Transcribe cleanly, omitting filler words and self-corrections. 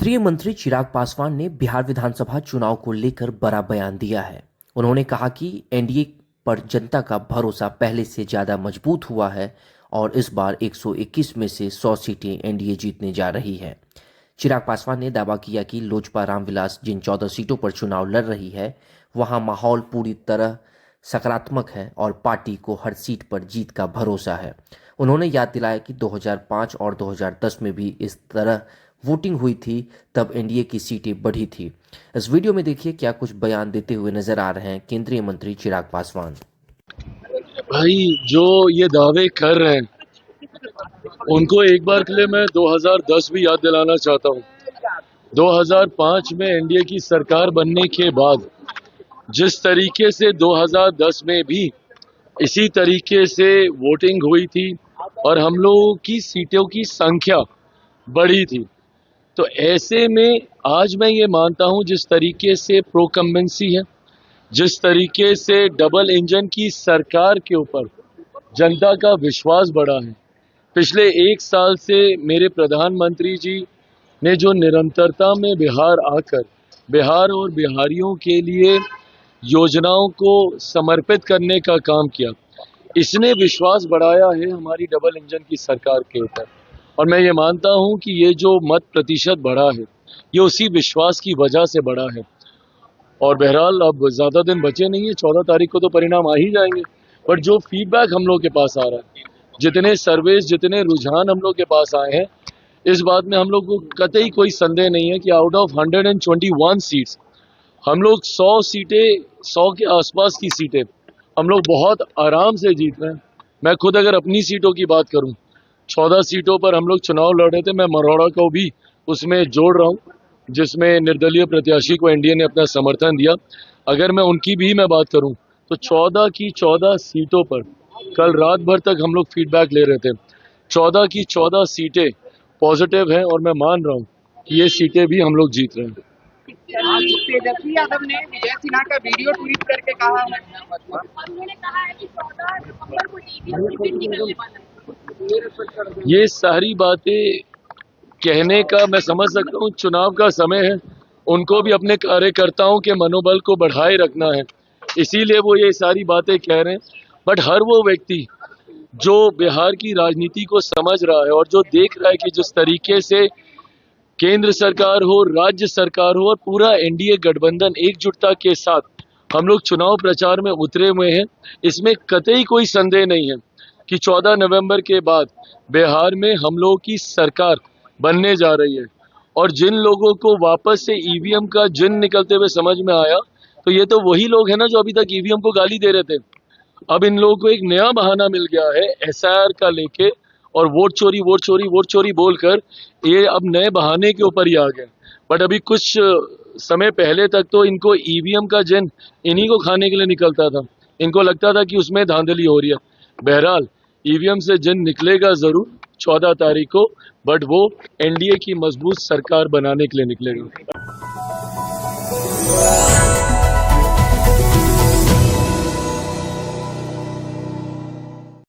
केंद्रीय मंत्री चिराग पासवान ने बिहार विधानसभा चुनाव को लेकर बड़ा बयान दिया है। उन्होंने कहा कि एनडीए पर जनता का भरोसा पहले से ज्यादा मजबूत हुआ है और इस बार 121 में से 100 सीटें एनडीए जीतने जा रही है। चिराग पासवान ने दावा किया कि लोजपा रामविलास जिन 14 सीटों पर चुनाव लड़ रही है वहां माहौल पूरी तरह सकारात्मक है और पार्टी को हर सीट पर जीत का भरोसा है। उन्होंने याद दिलाया कि 2005 और 2010 में भी इस तरह वोटिंग हुई थी, तब एनडीए की सीटें बढ़ी थी। इस वीडियो में देखिए क्या कुछ बयान देते हुए नजर आ रहे हैं केंद्रीय मंत्री चिराग पासवान। भाई जो ये दावे कर रहे हैं उनको एक बार के लिए मैं 2010 भी याद दिलाना चाहता हूँ। 2005 में एनडीए की सरकार बनने के बाद जिस तरीके से 2010 में भी इसी तरीके से वोटिंग हुई थी और हम लोगों की सीटों की संख्या बढ़ी थी, तो ऐसे में आज मैं ये मानता हूं जिस तरीके से प्रोकम्बेंसी है, जिस तरीके से डबल इंजन की सरकार के ऊपर जनता का विश्वास बढ़ा है। पिछले एक साल से मेरे प्रधानमंत्री जी ने जो निरंतरता में बिहार आकर बिहार और बिहारियों के लिए योजनाओं को समर्पित करने का काम किया, इसने विश्वास बढ़ाया है हमारी डबल इंजन की सरकार के ऊपर। और मैं ये मानता हूं कि ये जो मत प्रतिशत बढ़ा है ये उसी विश्वास की वजह से बढ़ा है। और बहरहाल अब ज़्यादा दिन बचे नहीं है, 14 तारीख को तो परिणाम आ ही जाएंगे। बट जो फीडबैक हम लोग के पास आ रहा है, जितने सर्वेस, जितने रुझान हम लोग के पास आए हैं, इस बात में हम लोग को कतई कोई संदेह नहीं है कि आउट ऑफ 121 सीट्स हम लोग 100 सीटें, 100 के आसपास की सीटें हम लोग बहुत आराम से जीत रहे हैं। मैं खुद अगर अपनी सीटों की बात करूं, 14 सीटों पर हम लोग चुनाव लड़ रहे थे, मैं मरौड़ा को भी उसमें जोड़ रहा हूं जिसमें निर्दलीय प्रत्याशी को एनडीए ने अपना समर्थन दिया। अगर मैं उनकी भी मैं बात करूं तो 14 की 14 सीटों पर कल रात भर तक हम लोग फीडबैक ले रहे थे। 14 की 14 सीटें पॉजिटिव हैं और मैं मान रहा हूं कि ये सीटें भी हम लोग जीत रहे हैं। आज तेजस्वी यादव ने विजय सिन्हा का वीडियो ट्वीट करके कहा है, उन्होंने कहा है कि 14 नवंबर को ईवीएम टिकट निकलने वाला है। ये सारी बातें कहने का मैं समझ सकता हूँ, चुनाव का समय है, उनको भी अपने कार्यकर्ताओं के मनोबल को बढ़ाए रखना है, इसीलिए वो ये सारी बातें कह रहे हैं। बट हर वो व्यक्ति जो बिहार की राजनीति को समझ रहा है और जो देख रहा है कि जिस तरीके से केंद्र सरकार हो, राज्य सरकार हो और पूरा एनडीए गठबंधन एकजुटता के साथ हम लोग चुनाव प्रचार में उतरे हुए हैं, इसमें कतई कोई संदेह नहीं है कि 14 नवंबर के बाद बिहार में हम लोगों की सरकार बनने जा रही है। और जिन लोगों को वापस से ईवीएम का जिन निकलते हुए समझ में आया, तो ये तो वही लोग हैं ना जो अभी तक ईवीएम को गाली दे रहे थे। अब इन लोगों को एक नया बहाना मिल गया है एसआईआर का लेके, और वोट चोरी बोलकर ये अब नए बहाने के ऊपर ही आ गए। बट अभी कुछ समय पहले तक तो इनको ईवीएम का जिन इन्हीं को खाने के लिए निकलता था, इनको लगता था कि उसमें धांधली हो रही है। बहरहाल ईवीएम से जिन निकलेगा जरूर 14 तारीख को, बट वो एनडीए की मजबूत सरकार बनाने के लिए निकलेगा।